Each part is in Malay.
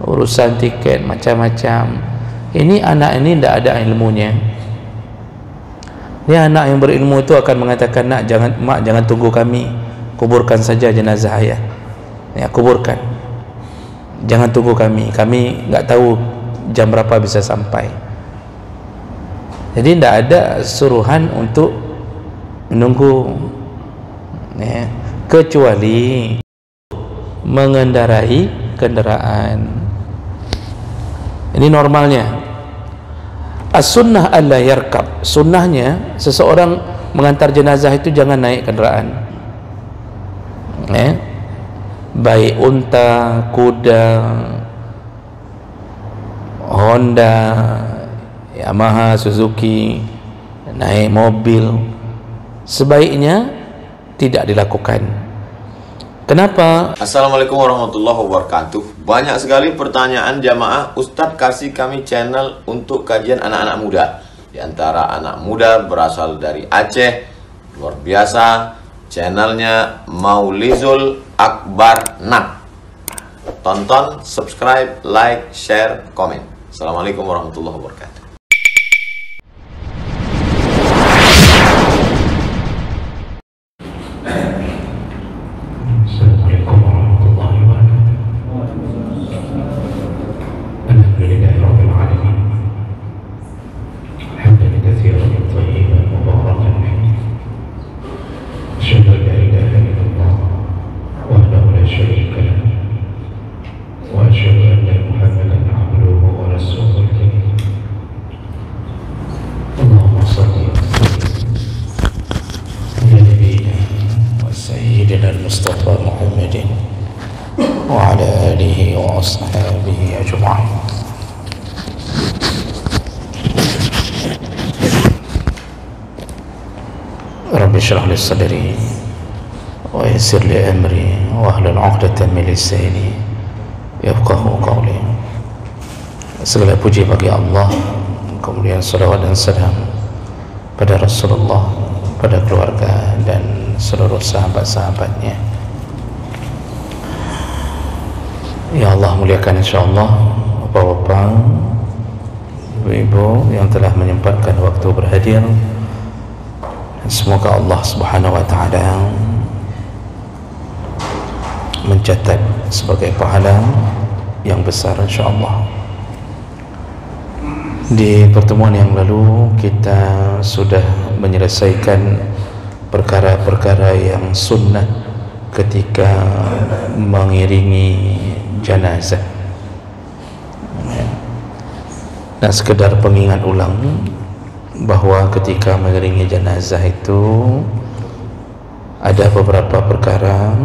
urusan tiket macam-macam. Ini anak ini tidak ada ilmunya. Ini anak yang berilmu itu akan mengatakan, nak, mak jangan tunggu kami, kuburkan saja jenazah ayah. Ya, kuburkan, jangan tunggu kami nggak tahu jam berapa bisa sampai. Jadi tidak ada suruhan untuk menunggu, ya, kecuali mengendarai kendaraan. Ini normalnya. As-sunnah alla yarkab, sunnahnya seseorang mengantar jenazah itu jangan naik kendaraan, ya, baik unta, kuda, Honda, Yamaha, Suzuki, naik mobil, sebaiknya tidak dilakukan. Kenapa? Assalamualaikum warahmatullahi wabarakatuh. Banyak sekali pertanyaan jamaah, Ustadz kasih kami channel untuk kajian anak-anak muda. Di antara anak muda berasal dari Aceh, luar biasa, channelnya Maulizul Akbar Nak. Tonton, subscribe, like, share, komen. Assalamualaikum warahmatullahi wabarakatuh. Mustafa Muhammadin wa ala alihi wa ashabihi ajma'in. Rabbi shrah li sadri wa yassir li amri wa hlul 'uqdatam min lisani yafqahu qawli. Segala puji bagi Allah, kemudian salawat dan salam pada Rasulullah, pada keluarga dan seluruh sahabat-sahabatnya. Ya Allah, muliakan insyaAllah bapak-bapak, ibu-ibu yang telah menyempatkan waktu berhadir. Semoga Allah Subhanahu wa ta'ala mencatat sebagai pahala yang besar insyaAllah. Di pertemuan yang lalu kita sudah menyelesaikan perkara-perkara yang sunnah ketika mengiringi jenazah. Nah, sekedar pengingat ulang bahwa ketika mengiringi jenazah itu ada beberapa perkara,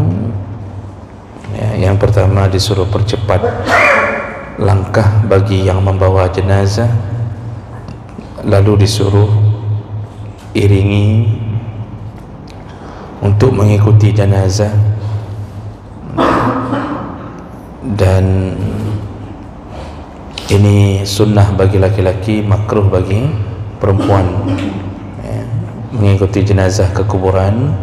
ya. Yang pertama, disuruh percepat langkah bagi yang membawa jenazah, lalu disuruh iringi untuk mengikuti jenazah, dan ini sunnah bagi laki-laki, makruh bagi perempuan, ya. Mengikuti jenazah ke kuburan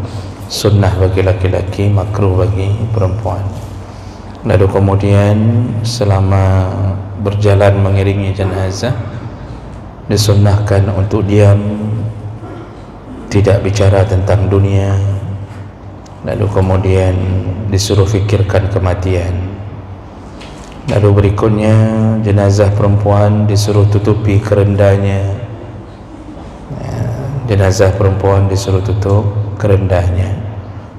sunnah bagi laki-laki, makruh bagi perempuan. Lalu kemudian selama berjalan mengiringi jenazah disunnahkan untuk diam, tidak bicara tentang dunia. Lalu kemudian disuruh fikirkan kematian. Lalu berikutnya jenazah perempuan disuruh tutupi kerendahnya, ya, jenazah perempuan disuruh tutup kerendahnya.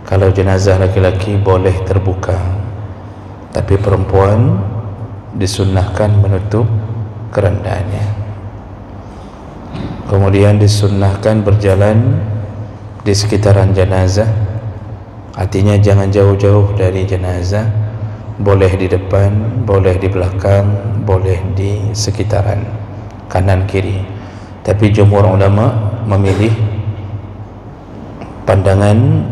Kalau jenazah laki-laki boleh terbuka, tapi perempuan disunnahkan menutup kerendahnya. Kemudian disunnahkan berjalan di sekitaran jenazah, artinya jangan jauh-jauh dari jenazah, boleh di depan, boleh di belakang, boleh di sekitaran kanan kiri. Tapi jumhur ulama memilih pandangan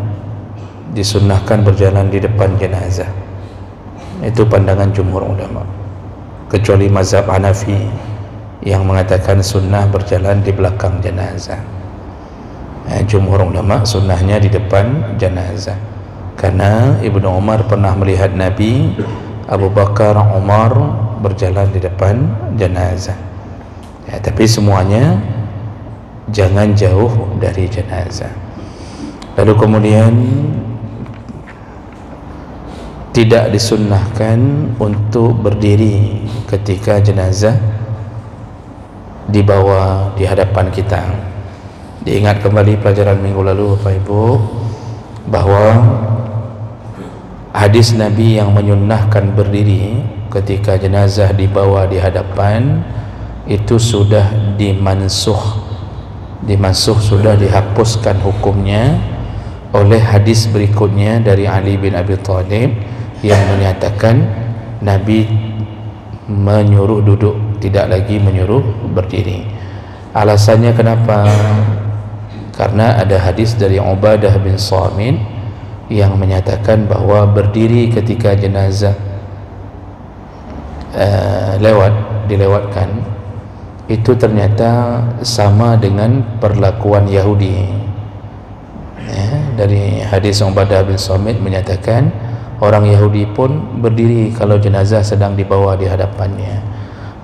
disunnahkan berjalan di depan jenazah. Itu pandangan jumhur ulama, kecuali mazhab Hanafi yang mengatakan sunnah berjalan di belakang jenazah. Jumhur ulama sunnahnya di depan jenazah, karena Ibnu Umar pernah melihat Nabi, Abu Bakar, Umar berjalan di depan jenazah. Ya, tapi semuanya jangan jauh dari jenazah. Lalu kemudian tidak disunnahkan untuk berdiri ketika jenazah dibawa di hadapan kita. Diingat kembali pelajaran minggu lalu Bapak Ibu, bahwa hadis Nabi yang menyunnahkan berdiri ketika jenazah dibawa di hadapan itu sudah dimansuh, sudah dihapuskan hukumnya oleh hadis berikutnya dari Ali bin Abi Thalib yang menyatakan Nabi menyuruh duduk, tidak lagi menyuruh berdiri. Alasannya kenapa? Karena ada hadis dari Ubadah bin Samit yang menyatakan bahwa berdiri ketika jenazah dilewatkan itu ternyata sama dengan perlakuan Yahudi. Dari hadis Ubadah bin Samit menyatakan orang Yahudi pun berdiri kalau jenazah sedang dibawa di hadapannya.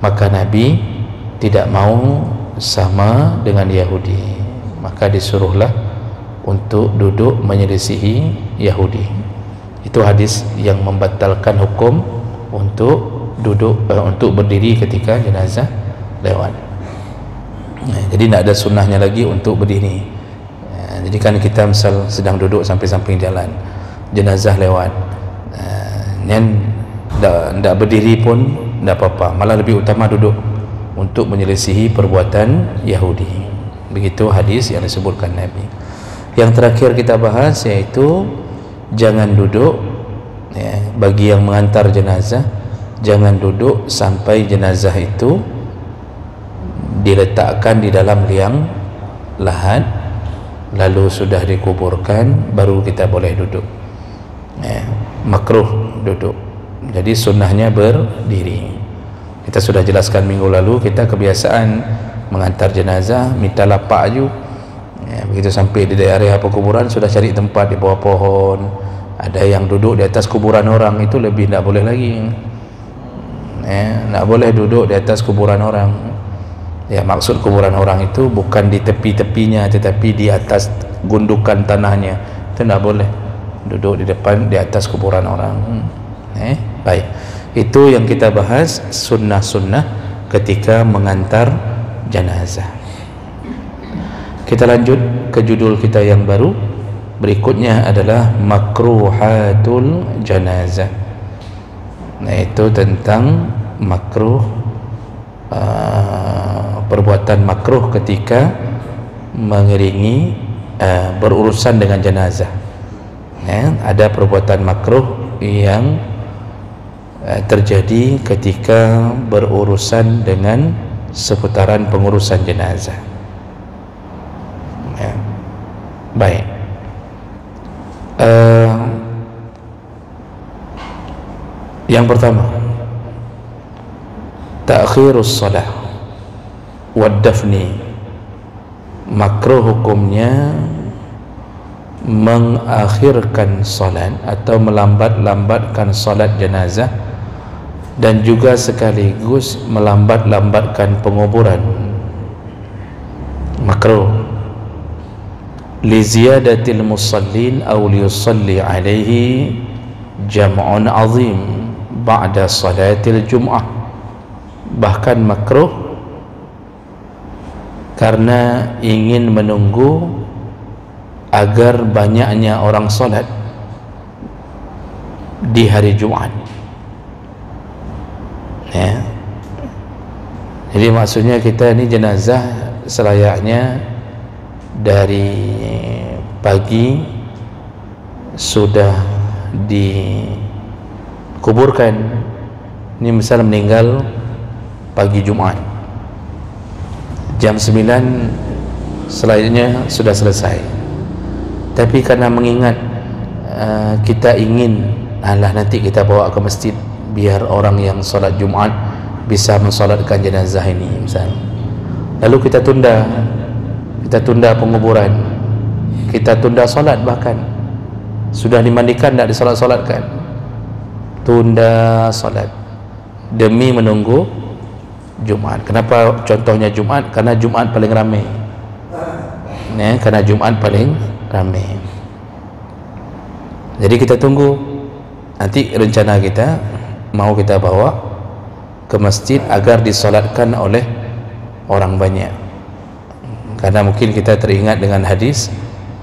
Maka Nabi tidak mau sama dengan Yahudi, maka disuruhlah untuk duduk menyelisihi Yahudi. Itu hadis yang membatalkan hukum untuk untuk berdiri ketika jenazah lewat. Jadi tidak ada sunnahnya lagi untuk berdiri. Jadi kan kita misal sedang duduk sampai samping jalan, jenazah lewat, tidak berdiri pun tidak apa-apa, malah lebih utama duduk untuk menyelisihi perbuatan Yahudi. Begitu hadis yang disebutkan Nabi. Yang terakhir kita bahas yaitu jangan duduk, bagi yang mengantar jenazah, jangan duduk sampai jenazah itu diletakkan di dalam liang lahat, lalu sudah dikuburkan baru kita boleh duduk. Makruh duduk. Jadi sunnahnya berdiri. Kita sudah jelaskan minggu lalu, kita kebiasaan mengantar jenazah minta lapak aju. Begitu sampai di daerah perkuburan sudah cari tempat di bawah pohon. Ada yang duduk di atas kuburan orang, itu lebih tidak boleh lagi. Tidak boleh duduk di atas kuburan orang. Ya, maksud kuburan orang itu bukan di tepi-tepinya, tetapi di atas gundukan tanahnya. Itu tidak boleh duduk di depan, di atas kuburan orang. Baik, itu yang kita bahas sunnah-sunnah ketika mengantar jenazah. Kita lanjut ke judul kita yang baru. Berikutnya adalah makruhatul janazah. Itu tentang makruh, perbuatan makruh ketika mengiringi berurusan dengan jenazah. Ada perbuatan makruh yang terjadi ketika berurusan dengan seputaran pengurusan jenazah. Baik, yang pertama, ta'khirus salah wad dafni. Makruh hukumnya mengakhirkan salat atau melambat-lambatkan salat jenazah dan juga sekaligus melambat-lambatkan penguburan. Makruh li ziyadatil musallin aw liyusalli alaihi jam'un azim ba'da salatil jum'ah. Bahkan makruh karena ingin menunggu agar banyaknya orang salat di hari Jumat. Jadi maksudnya kita ini jenazah selayaknya dari pagi sudah dikuburkan. Ini misal meninggal pagi Jumat, jam 9 selayaknya sudah selesai. Tapi karena mengingat kita ingin nanti kita bawa ke masjid biar orang yang solat Jumat bisa mensolatkan jenazah ini misalnya, lalu kita tunda penguburan, kita tunda solat, bahkan sudah dimandikan tidak disolat-solatkan, tunda solat. demi menunggu Jumaat. Kenapa contohnya Jumaat? Karena Jumaat paling ramai. Karena Jumaat paling ramai. Jadi kita tunggu. Nanti rencana kita mau kita bawa ke masjid agar disolatkan oleh orang banyak. Karena mungkin kita teringat dengan hadis,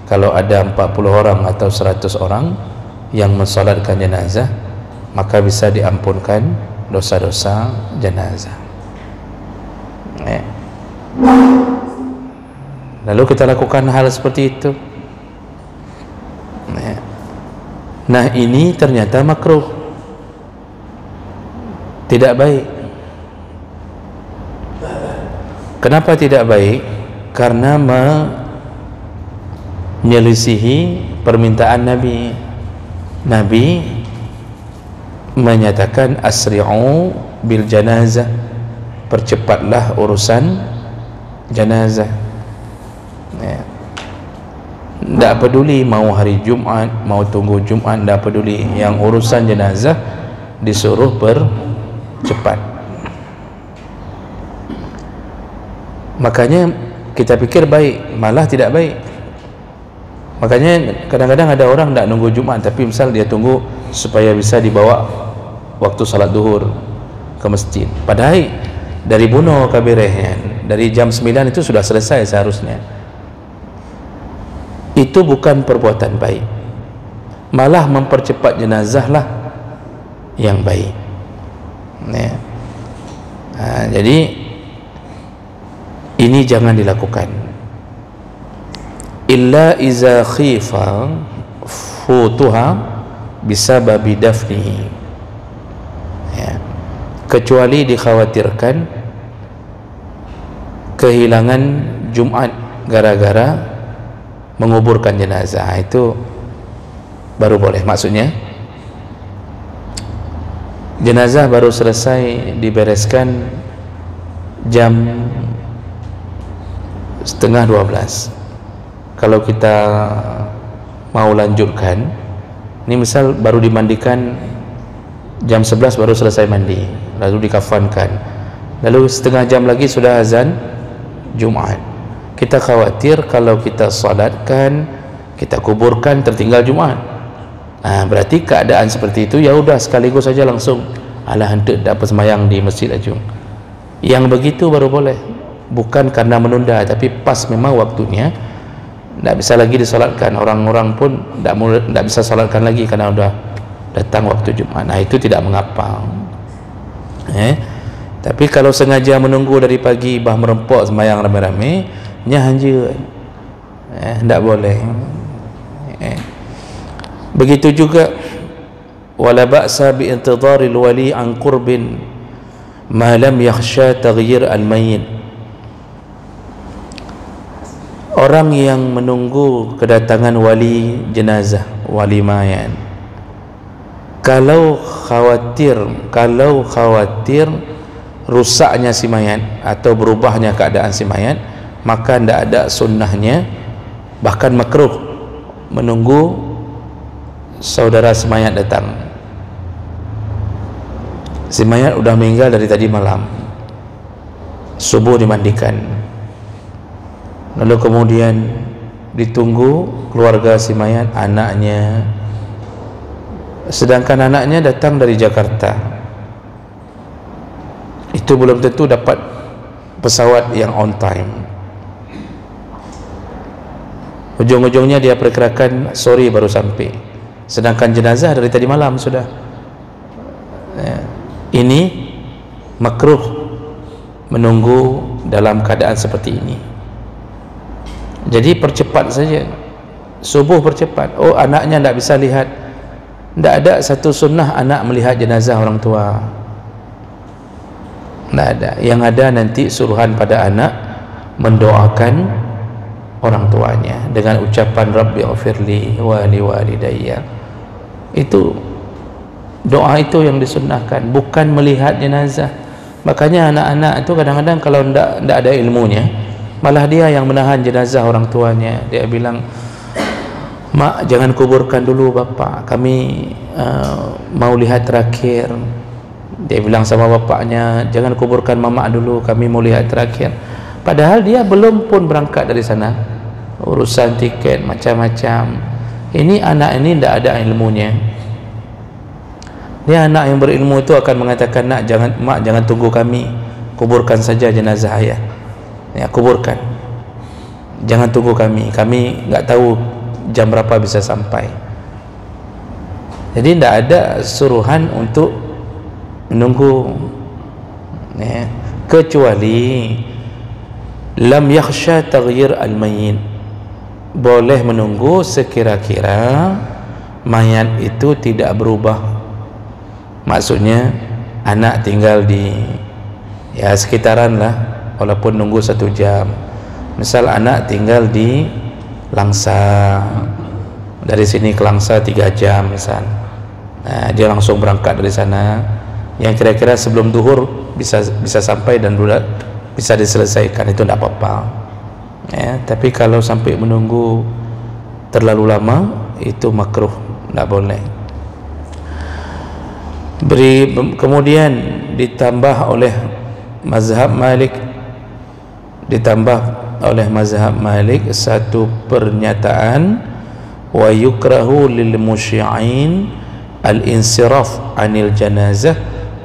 kalau ada 40 orang atau 100 orang yang mensolatkan jenazah, maka bisa diampunkan dosa-dosa jenazah. Lalu kita lakukan hal seperti itu. Nah, ini ternyata makruh, tidak baik. Kenapa tidak baik? Karena menyelisihi permintaan Nabi. Nabi menyatakan asri'u bil janazah, percepatlah urusan jenazah. Tidak peduli mau hari Jumat, mau tunggu Jumat, tidak peduli. Yang urusan jenazah disuruh percepat. Makanya kita pikir baik, malah tidak baik. Makanya kadang-kadang ada orang tidak nunggu Jumat, tapi misal dia tunggu supaya bisa dibawa waktu salat duhur ke masjid. Padahal dari bunuh kabirehnya, dari jam 9 itu sudah selesai seharusnya. Itu bukan perbuatan baik, malah mempercepat jenazah lah yang baik. Jadi ini jangan dilakukan. Illa iza khifa futuha bisababi dafnihi, kecuali dikhawatirkan kehilangan Jumat gara-gara menguburkan jenazah. Itu baru boleh. Maksudnya jenazah baru selesai dibereskan jam 11:30. Kalau kita mau lanjutkan, ini misal baru dimandikan jam 11, baru selesai mandi, lalu dikafankan, lalu setengah jam lagi sudah azan Jumat. Kita khawatir kalau kita salatkan, kita kuburkan, tertinggal Jumat. Berarti keadaan seperti itu, ya udah sekaligus saja langsung, alah hendak dapat semayang di masjid aja. Yang begitu baru boleh, bukan karena menunda, tapi pas memang waktunya, tidak bisa lagi disalatkan. Orang-orang pun tidak bisa salatkan lagi karena sudah datang waktu Jumat. Nah, itu tidak mengapa. Tapi kalau sengaja menunggu dari pagi, bah merempok semayang ramai-ramai, hanja, tidak boleh. Begitu juga wala ba'sa bi intidharil wali an qurbin ma lam yakhsha taghyir al-mayyit. Orang yang menunggu kedatangan wali jenazah, wali mayat, kalau khawatir rusaknya si mayat atau berubahnya keadaan si mayat, maka tidak ada sunnahnya, bahkan makruh menunggu saudara si mayat datang. Si mayat sudah meninggal dari tadi malam, subuh dimandikan, lalu kemudian ditunggu keluarga si mayat, anaknya, sedangkan anaknya datang dari Jakarta. Itu belum tentu dapat pesawat yang on time. Ujung-ujungnya dia perkirakan sore baru sampai, sedangkan jenazah dari tadi malam sudah. Ini makruh menunggu dalam keadaan seperti ini. Jadi percepat saja, subuh percepat. Oh, anaknya tidak bisa lihat, tidak ada satu sunnah anak melihat jenazah orang tua, tidak ada. Yang ada nanti suruhan pada anak mendoakan orang tuanya dengan ucapan Rabbi ghafirli wa li walidayya. Itu doa itu yang disunnahkan, bukan melihat jenazah. Makanya anak-anak itu kadang-kadang kalau tidak ada ilmunya, malah dia yang menahan jenazah orang tuanya. Dia bilang, mak jangan kuburkan dulu bapak, kami mau lihat terakhir. Dia bilang sama bapaknya, jangan kuburkan mamak dulu, kami mau lihat terakhir. Padahal dia belum pun berangkat dari sana, urusan tiket macam-macam. Ini anak ini tidak ada ilmunya. Dia anak yang berilmu itu akan mengatakan, nak, jangan tunggu kami, kuburkan saja jenazah ayah. Ya, kuburkan, jangan tunggu kami nggak tahu jam berapa bisa sampai. Jadi tidak ada suruhan untuk menunggu, ya, kecuali lam yakhsha taghyir al-mayyit, boleh menunggu sekira-kira mayat itu tidak berubah. Maksudnya anak tinggal di sekitaran lah, walaupun nunggu 1 jam. Misal anak tinggal di Langsa, dari sini ke Langsa 3 jam misal, dia langsung berangkat dari sana, yang kira-kira sebelum duhur bisa sampai dan bisa diselesaikan, itu tidak apa-apa, ya. Tapi kalau sampai menunggu terlalu lama, itu makruh, tidak boleh. Kemudian ditambah oleh mazhab Malik satu pernyataan, wa yukrahu lil musyi'in al-insiraf anil janazah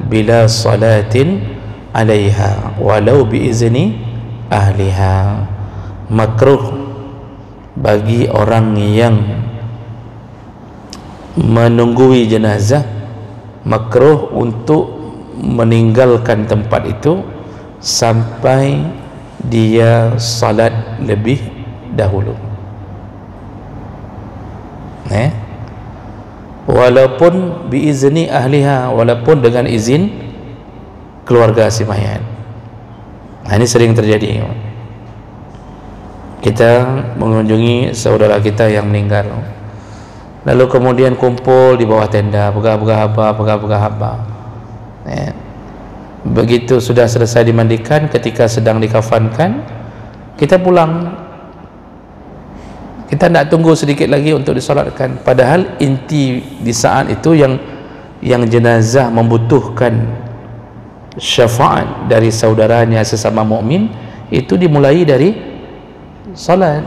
bila salatin alaiha walau biizni ahliha. Makruh bagi orang yang menunggui jenazah, makruh untuk meninggalkan tempat itu sampai dia salat lebih dahulu, walaupun biizni ahliha, walaupun dengan izin keluarga si mayat. Ini sering terjadi. Kita mengunjungi saudara kita yang meninggal, lalu kemudian kumpul di bawah tenda, pegah-pegah haba. Begitu sudah selesai dimandikan, ketika sedang dikafankan, kita pulang. Kita tidak tunggu sedikit lagi untuk disolatkan. Padahal inti di saat itu yang jenazah membutuhkan syafaat dari saudaranya sesama mukmin, itu dimulai dari solat.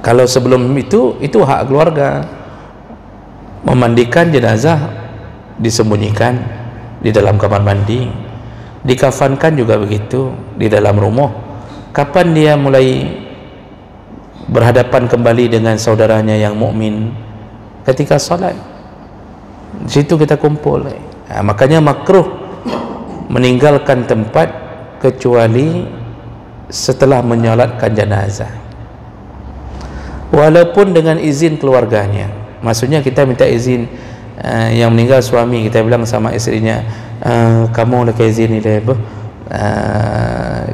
Kalau sebelum itu hak keluarga. Memandikan jenazah disembunyikan di dalam kamar mandi, dikafankan juga begitu di dalam rumah. Kapan dia mulai berhadapan kembali dengan saudaranya yang mukmin? Ketika salat. Di situ kita kumpul. Makanya makruh meninggalkan tempat kecuali setelah menyolatkan jenazah, walaupun dengan izin keluarganya. Maksudnya kita minta izin, yang meninggal suami, kita bilang sama istrinya, kamu udah izin ni deh,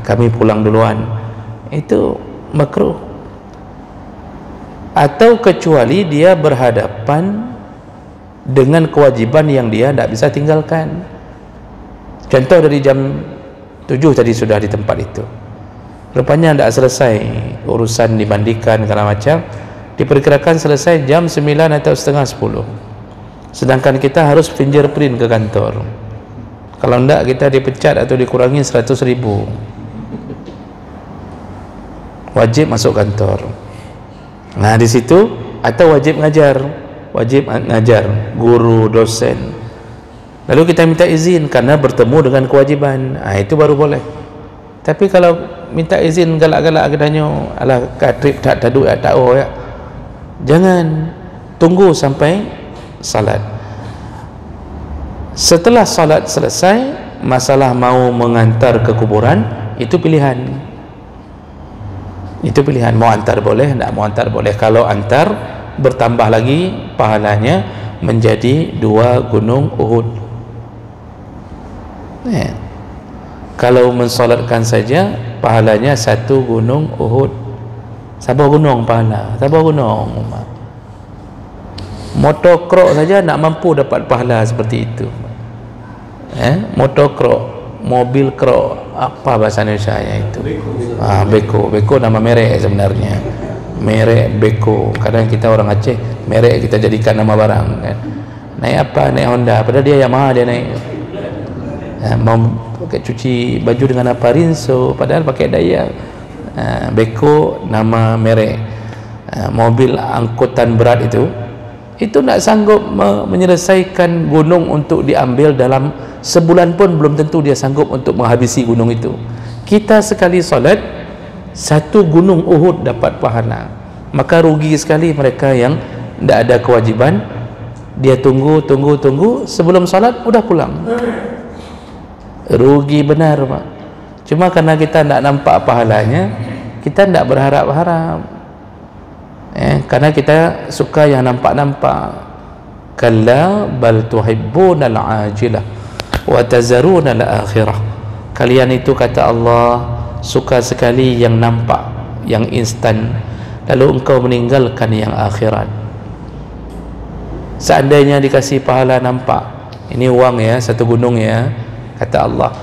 kami pulang duluan. Itu makruh. Atau kecuali dia berhadapan dengan kewajiban yang dia tidak bisa tinggalkan. Contoh dari jam 7 tadi sudah di tempat itu, rupanya tidak selesai urusan dimandikan segala macam, diperkirakan selesai jam 9 atau setengah 10, sedangkan kita harus fingerprint ke kantor. Kalau tidak, kita dipecat atau dikurangi 100.000, wajib masuk kantor. Nah di situ, atau wajib ngajar, guru, dosen. Lalu kita minta izin karena bertemu dengan kewajiban, itu baru boleh. Tapi kalau minta izin galak-galak agaknya, ala katrip tak tadu ya tahu ya, jangan, tunggu sampai salat. Setelah salat selesai, masalah mau mengantar ke kuburan, itu pilihan. Itu pilihan, mau antar boleh, tidak mau antar boleh. Kalau antar, bertambah lagi pahalanya menjadi 2 gunung Uhud. Kalau mensolatkan saja, pahalanya 1 gunung Uhud. Sabah gunung pahala, sabah gunung. Motocross saja nak mampu dapat pahala seperti itu. Motocross, mobil cross, apa bahasa Indonesia itu? Beko nama merek sebenarnya. Merek Beko. Kadang kita orang Aceh, merek kita jadikan nama barang, kan? naik apa, naik Honda, padahal dia Yamaha dia naik. Mau pakai cuci baju dengan apa, Rinso, padahal pakai Daya. Beko nama merek. Mobil angkutan berat itu tak sanggup menyelesaikan gunung untuk diambil dalam sebulan pun, belum tentu dia sanggup untuk menghabisi gunung itu. Kita sekali solat 1 gunung Uhud dapat pahala. Maka rugi sekali mereka yang tidak ada kewajiban, dia tunggu sebelum solat udah pulang. Rugi benar, Pak. Cuma karena kita tidak nampak pahalanya, kita tidak berharap-harap. Karena kita suka yang nampak-nampak. Kalla bal tuhibbunal ajilah wa tazarunal akhirah. Kalian itu, kata Allah, suka sekali yang nampak, yang instan, lalu engkau meninggalkan yang akhirat. Seandainya dikasih pahala nampak, ini uang ya, 1 gunung ya, kata Allah,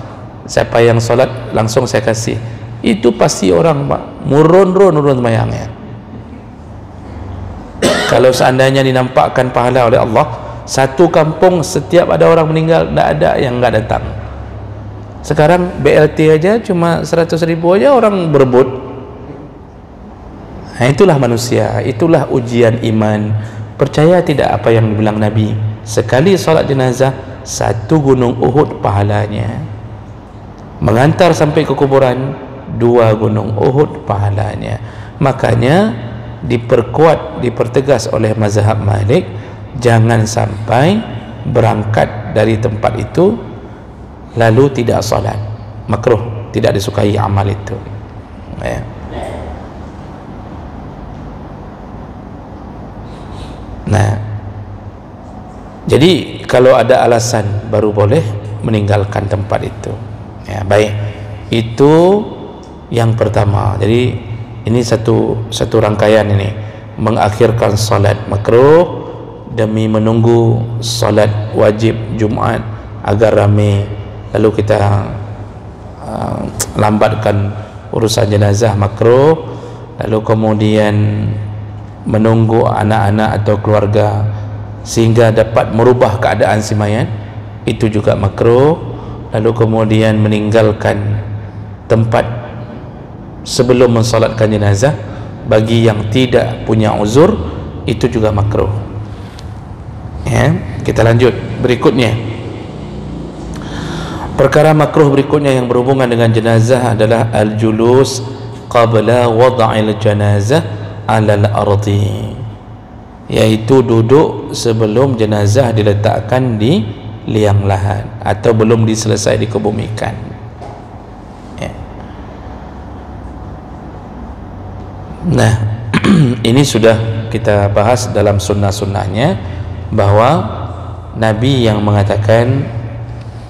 siapa yang solat langsung saya kasih, itu pasti orang, Pak, murun semayangnya. Kalau seandainya dinampakkan pahala oleh Allah, 1 kampung setiap ada orang meninggal, tidak ada yang enggak datang. Sekarang BLT aja cuma 100.000 aja orang berebut. Itulah manusia, itulah ujian iman. Percaya tidak apa yang dibilang Nabi, sekali solat jenazah 1 gunung Uhud pahalanya. Mengantar sampai ke kuburan 2 gunung Uhud pahalanya. Makanya diperkuat, dipertegas oleh mazhab Malik, jangan sampai berangkat dari tempat itu lalu tidak solat. Makruh, tidak disukai amal itu. Nah, jadi kalau ada alasan baru boleh meninggalkan tempat itu. Baik, itu yang pertama. Jadi ini satu rangkaian ini, mengakhirkan solat makruh demi menunggu solat wajib Jumaat agar ramai, lalu kita lambatkan urusan jenazah makruh, lalu kemudian menunggu anak-anak atau keluarga sehingga dapat merubah keadaan si mayat, itu juga makruh. Lalu kemudian meninggalkan tempat sebelum mensolatkan jenazah bagi yang tidak punya uzur, itu juga makruh. Kita lanjut berikutnya. Perkara makruh berikutnya yang berhubungan dengan jenazah adalah al-julus qabla wad'il janazah 'alal ardi, yaitu duduk sebelum jenazah diletakkan di liang lahat atau belum diselesai dikebumikan. Nah, ini sudah kita bahas dalam sunnah-sunnahnya, bahwa Nabi yang mengatakan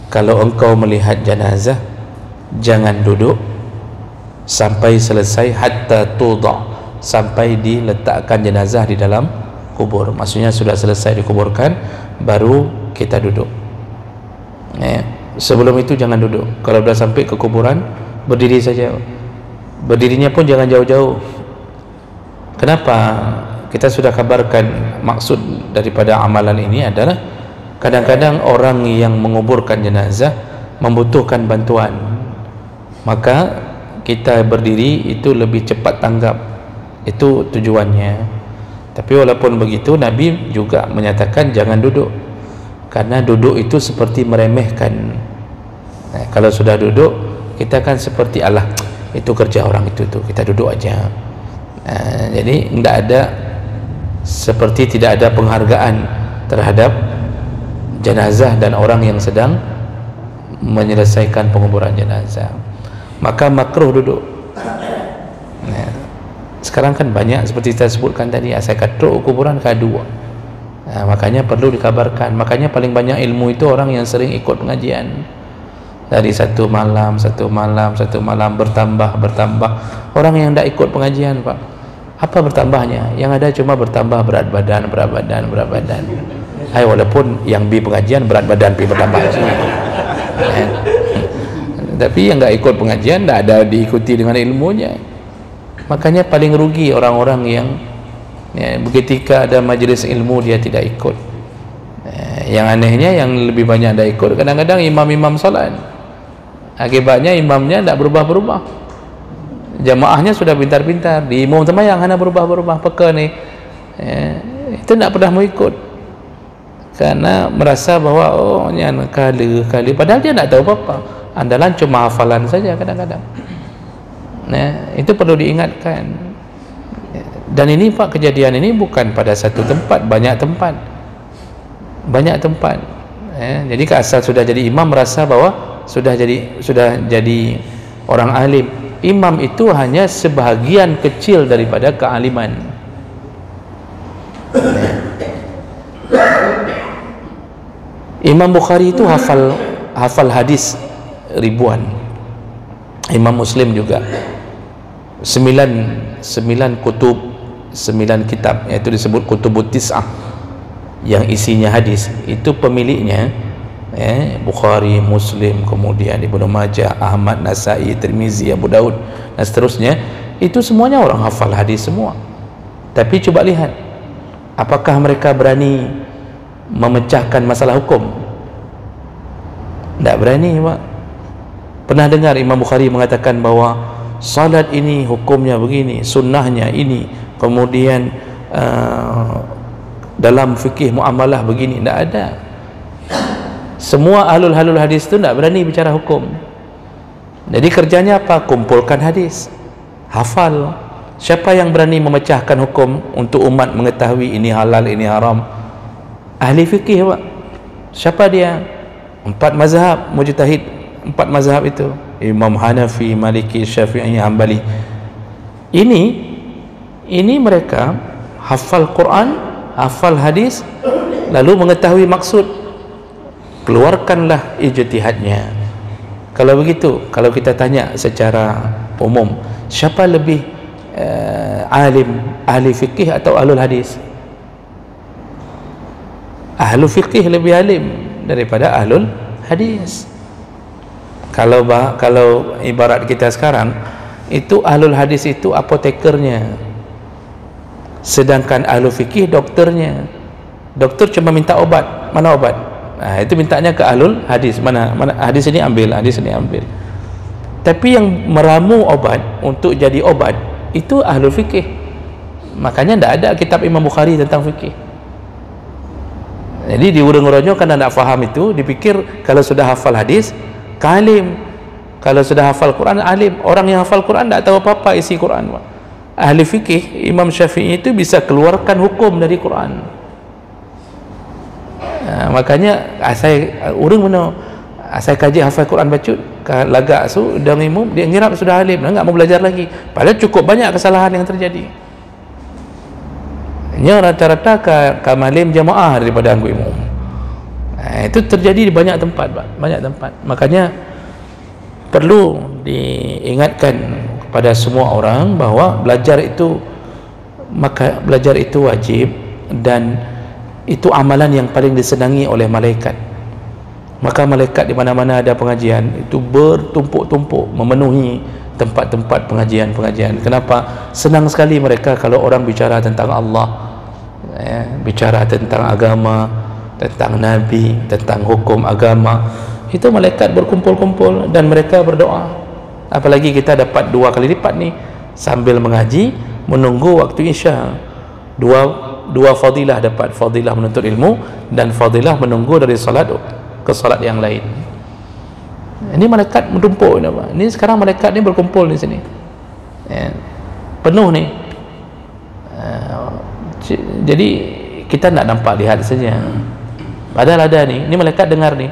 kalau engkau melihat jenazah jangan duduk sampai selesai, hatta tudha, sampai diletakkan jenazah di dalam kubur. Maksudnya sudah selesai dikuburkan baru kita duduk. Sebelum itu jangan duduk. Kalau sudah sampai ke kuburan, berdiri saja. Berdirinya pun jangan jauh-jauh. Kenapa? Kita sudah kabarkan maksud daripada amalan ini adalah kadang-kadang orang yang menguburkan jenazah membutuhkan bantuan, maka kita berdiri itu lebih cepat tanggap. Itu tujuannya. Tapi walaupun begitu, Nabi juga menyatakan jangan duduk, karena duduk itu seperti meremehkan. Kalau sudah duduk, kita kan seperti Allah, itu kerja orang itu tuh, kita duduk aja. Jadi tidak ada penghargaan terhadap jenazah dan orang yang sedang menyelesaikan penguburan jenazah. Maka makruh duduk. Sekarang kan banyak seperti saya sebutkan tadi, saya katruk kuburan kedua. Makanya perlu dikabarkan. Makanya paling banyak ilmu itu orang yang sering ikut pengajian. Dari satu malam bertambah. Orang yang tidak ikut pengajian, Pak, apa bertambahnya? Yang ada cuma bertambah berat badan. Walaupun yang bi pengajian berat badan pi bertambah. Tapi yang nggak ikut pengajian tidak ada diikuti dengan ilmunya. Makanya paling rugi orang-orang yang ketika ada majelis ilmu dia tidak ikut. Yang anehnya yang lebih banyak dah ikut kadang-kadang imam-imam solat. Akibatnya imamnya tak berubah-berubah, jamaahnya sudah pintar-pintar, di imam sembahyang hanya berubah-berubah peka ni. Itu tak pernah mau ikut karena merasa bahawa oh yang kali padahal dia tak tahu apa-apa, andalan cuma hafalan saja kadang-kadang. Itu perlu diingatkan. Dan ini Pak, kejadian ini bukan pada satu tempat, banyak tempat. Jadi asal sudah jadi imam merasa bahwa sudah jadi orang alim. Imam itu hanya sebahagian kecil daripada kealiman. Imam Bukhari itu hafal hadis ribuan. Imam Muslim juga 9 kitab, yaitu disebut Kutubut Tis'ah, yang isinya hadis. Itu pemiliknya Bukhari, Muslim, kemudian Ibnu Majah, Ahmad, Nasai, Tirmizi, Abu Daud dan seterusnya. Itu semuanya orang hafal hadis semua. Tapi coba lihat, apakah mereka berani memecahkan masalah hukum? Tak berani, Pak. Pernah dengar Imam Bukhari mengatakan bahawa salat ini hukumnya begini, sunnahnya ini, kemudian dalam fikih muamalah begini? Tak ada. Semua ahlul hadis itu tak berani bicara hukum. Jadi kerjanya apa? Kumpulkan hadis, hafal. Siapa yang berani memecahkan hukum untuk umat mengetahui ini halal, ini haram? Ahli fikih, Pak. Siapa dia? 4 mazhab mujtahid, 4 mazhab itu, Imam Hanafi, Maliki, Syafi'i, Hanbali. Ini mereka hafal Quran, hafal hadis, lalu mengetahui maksud, keluarkanlah ijtihadnya. Kalau begitu, kalau kita tanya secara umum, siapa lebih alim, ahli fikih atau ahlul hadis? Ahlul fikih lebih alim daripada ahlul hadis. Kalau ibarat kita sekarang, itu ahlul hadis itu apotekernya, sedangkan ahlul fikih dokternya. Dokter cuma minta obat, mana obat? Itu mintanya ke ahlul hadis, mana hadis ini ambil, hadis ini ambil. Tapi yang meramu obat untuk jadi obat itu ahlul fikih. Makanya tidak ada kitab Imam Bukhari tentang fikih. Jadi diurung-urungnya karena tidak faham itu, dipikir kalau sudah hafal hadis alim, kalau sudah hafal Quran alim. Orang yang hafal Quran tidak tahu apa-apa isi Quran, Pak. Ahli fikih Imam Syafi'i itu bisa keluarkan hukum dari Quran. Makanya saya urung mana saya kaji hafal Quran bacut lagak su dan imam dia ngirap sudah alim, enggak mau belajar lagi, padahal cukup banyak kesalahan yang terjadi. Nya rata-rata kamalim jamaah daripada anggu imam. Itu terjadi di banyak tempat, Pak, banyak tempat. Makanya perlu diingatkan kepada semua orang bahawa belajar itu wajib, dan itu amalan yang paling disenangi oleh malaikat. Maka malaikat di mana-mana ada pengajian itu bertumpuk-tumpuk memenuhi tempat-tempat pengajian. Kenapa? Senang sekali mereka kalau orang bicara tentang Allah, bicara tentang agama, tentang Nabi, tentang hukum agama. Itu malaikat berkumpul-kumpul dan mereka berdoa. Apalagi kita dapat 2 kali lipat nih, sambil mengaji menunggu waktu Isya. Dua fadilah dapat, fadilah menuntut ilmu dan fadilah menunggu dari salat ke salat yang lain. Ini malaikat menumpuk, ini sekarang malaikat ni berkumpul di sini, penuh ni. Jadi kita nak nampak, lihat saja, padahal ada ni malaikat dengar ni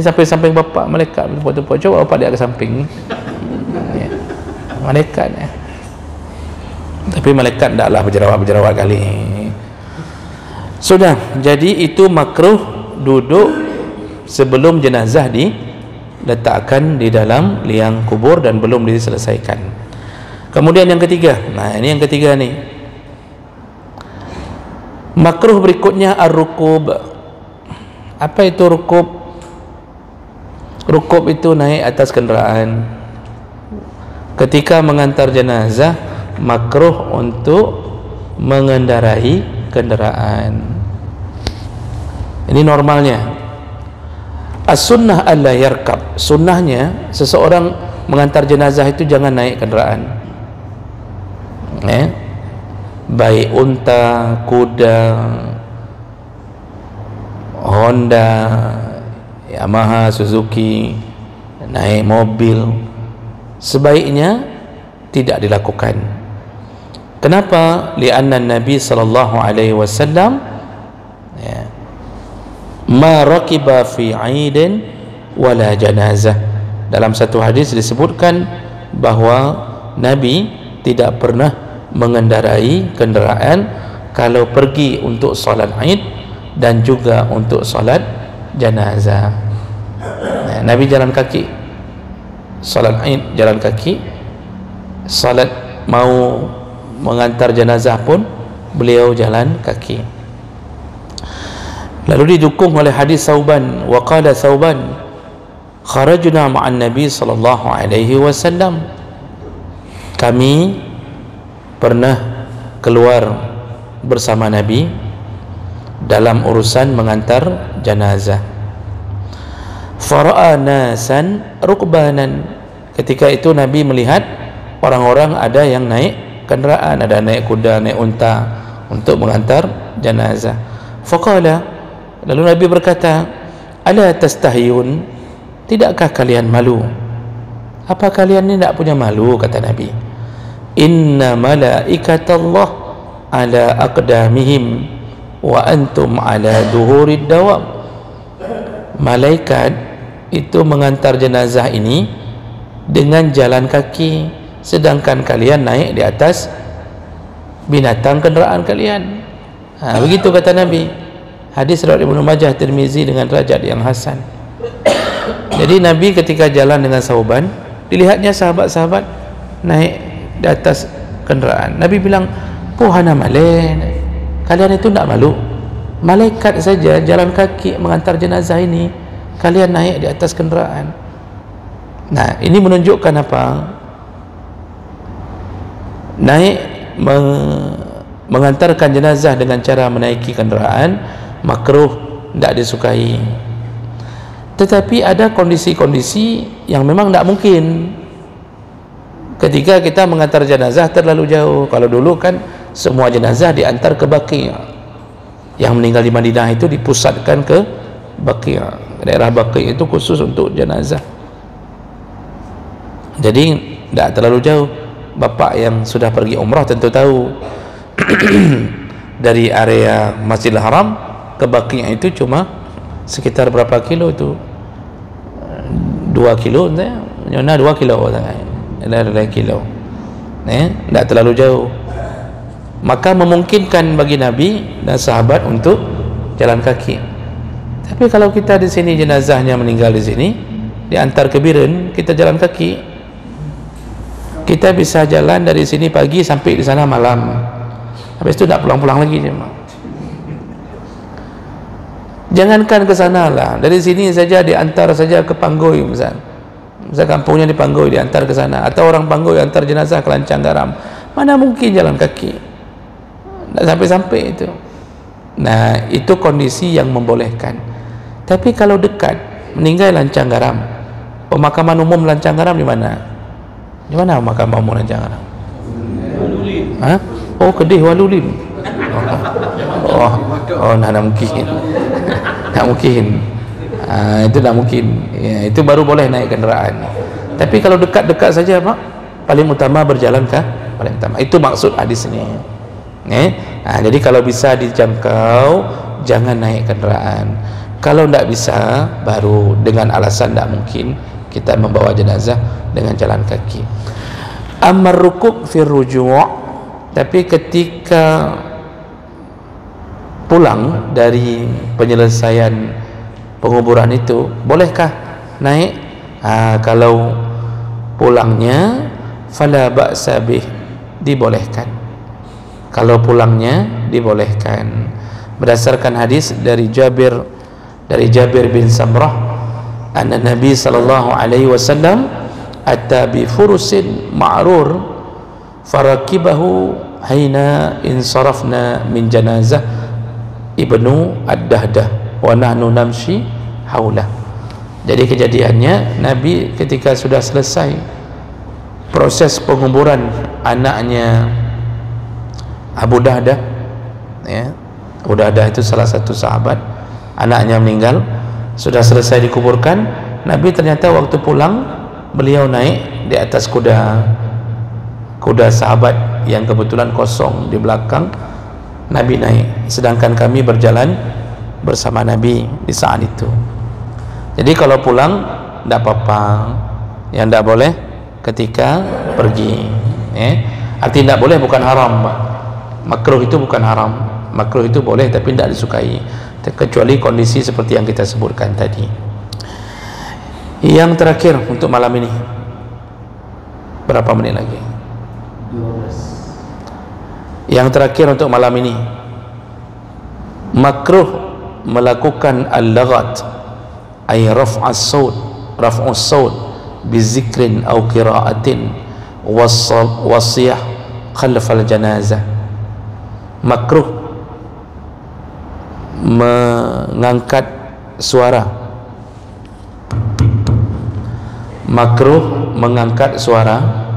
sampai bapak malaikat tumpuk-tumpuk. Coba bapak lihat ke samping, malaikat tapi malaikat taklah berjerawat kali. Sudah, jadi itu makruh duduk sebelum jenazah diletakkan di dalam liang kubur dan belum diselesaikan. Kemudian yang ketiga, ini yang ketiga nih, makruh berikutnya ar-rukub. Apa itu rukub? Rukub itu naik atas kenderaan. Ketika mengantar jenazah, makruh untuk mengendarai kenderaan. Ini normalnya. As-sunnah alla yarkab, sunnahnya seseorang mengantar jenazah itu jangan naik kenderaan, baik unta, kuda, Honda, Yamaha, Suzuki, naik mobil, sebaiknya tidak dilakukan. Kenapa? Lianna Nabi sallallahu alaihi wasallam ma raqiba fi 'aidin wala janazah. Dalam satu hadis disebutkan bahwa Nabi tidak pernah mengendarai kenderaan kalau pergi untuk salat Aid dan juga untuk salat janazah. Nabi jalan kaki, salat Aid jalan kaki, salat mau mengantar jenazah pun beliau jalan kaki. Lalu didukung oleh hadis Thauban, wa qala Thauban kharajna ma'an Nabi sallallahu alaihi wasallam, kami pernah keluar bersama Nabi dalam urusan mengantar jenazah. Fara'a nasan rukbanan, ketika itu Nabi melihat orang-orang ada yang naik kenderaan, ada naik kuda, naik unta untuk mengantar jenazah. Faqala, lalu Nabi berkata, ala tastahyun, tidakkah kalian malu? Apa kalian ni tak punya malu? Kata Nabi, inna malaikatallah ala aqdamihim wa antum ala duhurid dawab. Malaikat itu mengantar jenazah ini dengan jalan kaki, sedangkan kalian naik di atas binatang kenderaan kalian. Begitu kata Nabi. Hadis riwayat Ibnu Majah, Tirmizi dengan derajat yang hasan. Jadi Nabi ketika jalan dengan Thauban, dilihatnya sahabat-sahabat naik di atas kenderaan. Nabi bilang, "Puhana malen, kalian itu tidak malu? Malaikat saja jalan kaki mengantar jenazah ini, kalian naik di atas kenderaan." Nah, ini menunjukkan apa? Naik mengantarkan jenazah dengan cara menaiki kenderaan makruh, tidak disukai. Tetapi ada kondisi-kondisi yang memang tidak mungkin. Ketika kita mengantar jenazah terlalu jauh. Kalau dulu kan semua jenazah diantar ke Baqi'. Yang meninggal di Madinah itu dipusatkan ke Baqi'. Daerah Baqi' itu khusus untuk jenazah. Jadi tidak terlalu jauh. Bapak yang sudah pergi umrah tentu tahu dari area Masjidil Haram ke Baqi' itu cuma sekitar berapa kilo itu? 2 kilo, nyona 2 kilo, ada 2 kilo. Tidak terlalu jauh. Maka memungkinkan bagi Nabi dan sahabat untuk jalan kaki. Tapi kalau kita di sini jenazahnya meninggal di sini, diantar ke Biren, kita jalan kaki. Kita bisa jalan dari sini pagi sampai di sana malam. Habis itu tidak pulang-pulang lagi. Jangankan ke sana lah, dari sini saja diantar saja ke Panggoy, misal kampungnya di Panggoy, diantar ke sana, atau orang Panggoy antar jenazah ke Lancang Garam, mana mungkin jalan kaki, tidak sampai-sampai itu. Nah, itu kondisi yang membolehkan. Tapi kalau dekat, meninggal Lancang Garam, pemakaman umum Lancang Garam di mana? Di mana pemakaman umum Lancang Garam? Hah? Oh, Kedih Walulim. Oh, nah mungkin. Tak mungkin. Itu tak mungkin. Ya, itu baru boleh naik kenderaan. Tapi kalau dekat-dekat saja, Pak, paling utama berjalan kah? Paling utama. Itu maksud hadis ini. Jadi kalau bisa dijangkau, jangan naik kenderaan. Kalau tidak bisa, baru dengan alasan tidak mungkin, kita membawa jenazah dengan jalan kaki. Amar rukub fir ruju', tapi ketika pulang dari penyelesaian penguburan itu, bolehkah naik? Kalau pulangnya fala ba'sa bih, dibolehkan. Kalau pulangnya dibolehkan. Berdasarkan hadis dari Jabir bin Samrah, anna Nabi sallallahu alaihi wasallam atta bi furusin ma'rur farakibahu haina insarafna min janazah Ibnu Ad-Dahdah. wa nahnu namshi haulah. Jadi kejadiannya Nabi ketika sudah selesai proses penguburan anaknya Abu Dahdah, ya, Abu Dahdah itu salah satu sahabat, anaknya meninggal, sudah selesai dikuburkan, Nabi ternyata waktu pulang beliau naik di atas kuda sahabat yang kebetulan kosong di belakang, Nabi naik, sedangkan kami berjalan bersama Nabi di saat itu. Jadi kalau pulang tidak apa-apa, yang tidak boleh ketika pergi, arti tidak boleh bukan haram, makruh itu bukan haram, makruh itu boleh tapi tidak disukai, kecuali kondisi seperti yang kita sebutkan tadi. Yang terakhir untuk malam ini, berapa menit lagi? 12. Yang terakhir untuk malam ini, makruh melakukan al-laghat, ay raf'as saut bizikrin aw qira'atin wasiyah khalfal janazah. Makruh mengangkat suara, makruh mengangkat suara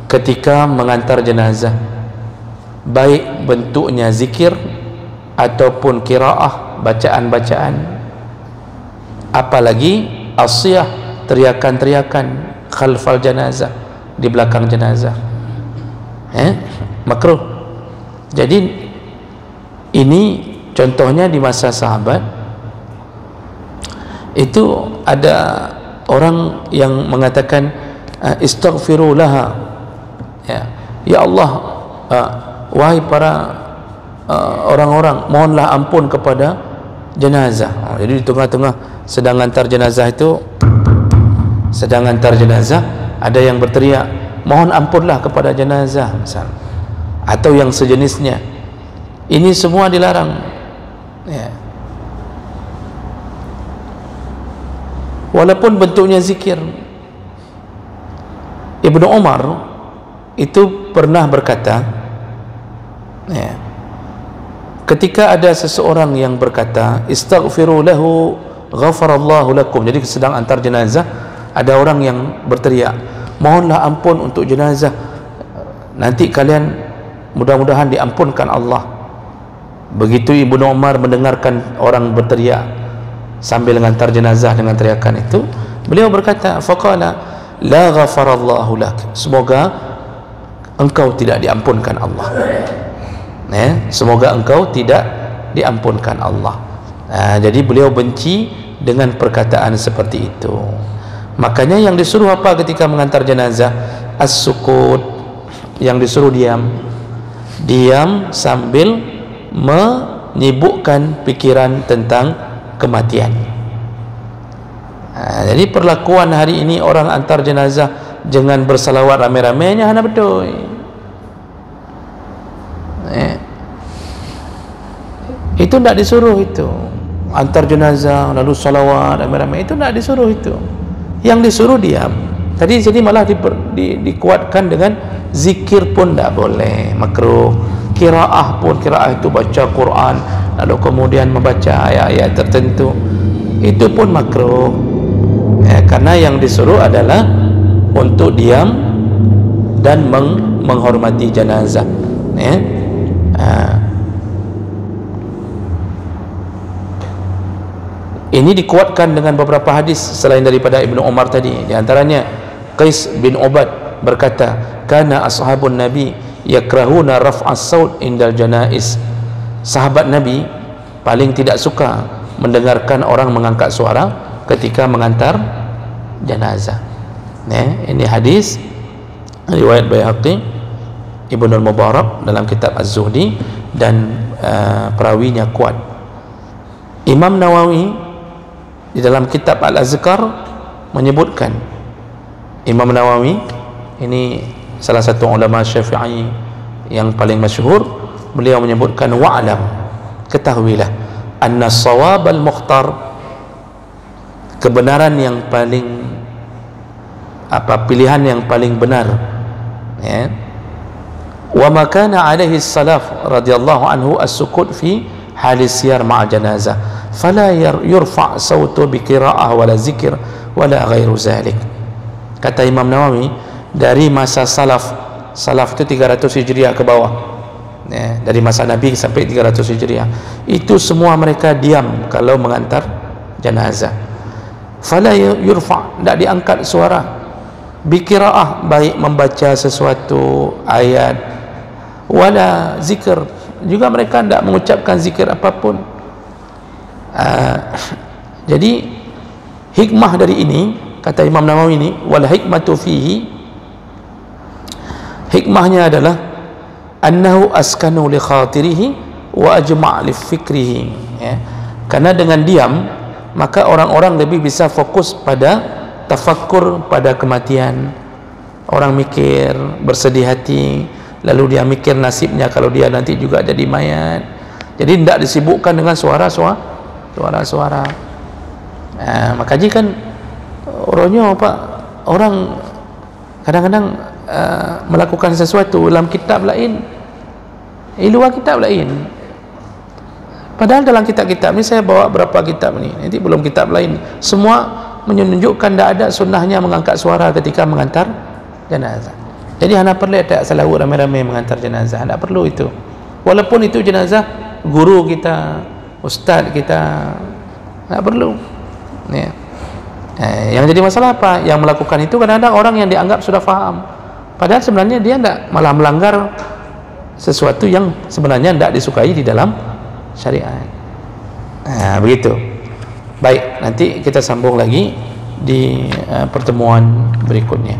ketika mengantar jenazah, baik bentuknya zikir ataupun qiraah, bacaan-bacaan, apalagi asiyah, teriakan-teriakan khalfal janazah, di belakang jenazah, makruh. Jadi ini contohnya di masa sahabat itu ada orang yang mengatakan istaghfiru laha, ya Allah, wahai para orang-orang, mohonlah ampun kepada jenazah. Jadi di tengah-tengah sedang antar jenazah itu, sedang antar jenazah, ada yang berteriak mohon ampunlah kepada jenazah misal, atau yang sejenisnya. Ini semua dilarang, ya. Walaupun bentuknya zikir. Ibnu Umar itu pernah berkata, ya, ketika ada seseorang yang berkata istaghfiru lahu ghafarallahu lakum, jadi sedang antar jenazah, ada orang yang berteriak mohonlah ampun untuk jenazah, nanti kalian mudah-mudahan diampunkan Allah. Begitu Ibnu Umar mendengarkan orang berteriak sambil mengantar jenazah dengan teriakan itu, beliau berkata faqala la ghafarallahu lak, semoga engkau tidak diampunkan Allah, semoga engkau tidak diampunkan Allah. Jadi beliau benci dengan perkataan seperti itu. Makanya yang disuruh apa ketika mengantar jenazah? As-sukut, yang disuruh diam, diam sambil menyibukkan pikiran tentang kematian. Jadi perlakuan hari ini orang antar jenazah jangan bersalawat rame-ramenya hana betul. Itu tidak disuruh, itu antar jenazah lalu salawat rame-rame, itu tidak disuruh. Itu yang disuruh diam. Tadi jadi malah dikuatkan dengan zikir pun tidak boleh, makruh. Qiraah pun, qiraah itu baca Quran lalu kemudian membaca ayat-ayat tertentu, itu pun makruh, karena yang disuruh adalah untuk diam dan menghormati jenazah. Ini dikuatkan dengan beberapa hadis selain daripada Ibnu Umar tadi. Di antaranya Qais bin Ubad berkata, kana ashabun Nabi yakrahuna raf'as saut indal janais. Sahabat Nabi paling tidak suka mendengarkan orang mengangkat suara ketika mengantar jenazah. Ini hadis riwayat Baihaqi, Ibnu al-Mubarak dalam kitab Az-Zuhdi, dan perawinya kuat. Imam Nawawi di dalam kitab Al-Azkar menyebutkan, Imam Nawawi ini salah satu ulama Syafi'i yang paling masyhur, beliau menyebutkan wa'lam, ketahuilah, anna shawab al-mukhtar, kebenaran yang paling pilihan yang paling benar, wa ma kana alaihi salaf radhiyallahu anhu as-sukut fi halis siyar ma'a janazah fala yurfa' sautu bi qira'ah wala zikr wala ghairu zalik. Kata Imam Nawawi, dari masa salaf itu 300 Hijriah ke bawah, ya, dari masa Nabi sampai 300 Hijriah, itu semua mereka diam kalau mengantar jenazah. Fala yurfa', tidak diangkat suara, biqiraah, baik membaca sesuatu ayat, wala zikr, juga mereka tidak mengucapkan zikir apapun. Jadi hikmah dari ini, kata Imam Nawawi ini, wal hikmatu fihi, hikmahnya adalah annahu askanu li khatirihi wa ajma' li fikrihi, ya. Karena dengan diam maka orang-orang lebih bisa fokus pada tafakkur pada kematian. Orang mikir, bersedih hati, lalu dia mikir nasibnya kalau dia nanti juga jadi mayat. Jadi tidak disibukkan dengan suara-suara. Makanya kan orangnya apa, orang kadang-kadang melakukan sesuatu dalam kitab lain, luar kitab lain, padahal dalam kitab-kitab ini, saya bawa berapa kitab ni, nanti belum kitab lain, semua menunjukkan tidak ada sunnahnya mengangkat suara ketika mengantar jenazah. Jadi hanya perlu tak selalu ramai-ramai mengantar jenazah, tidak perlu itu, walaupun itu jenazah guru kita, ustaz kita, tidak perlu, ya. Yang jadi masalah apa? Yang melakukan itu kadang-kadang orang yang dianggap sudah faham, padahal sebenarnya dia tidak, malah melanggar sesuatu yang sebenarnya tidak disukai di dalam syariat. Begitu. Baik, nanti kita sambung lagi di pertemuan berikutnya.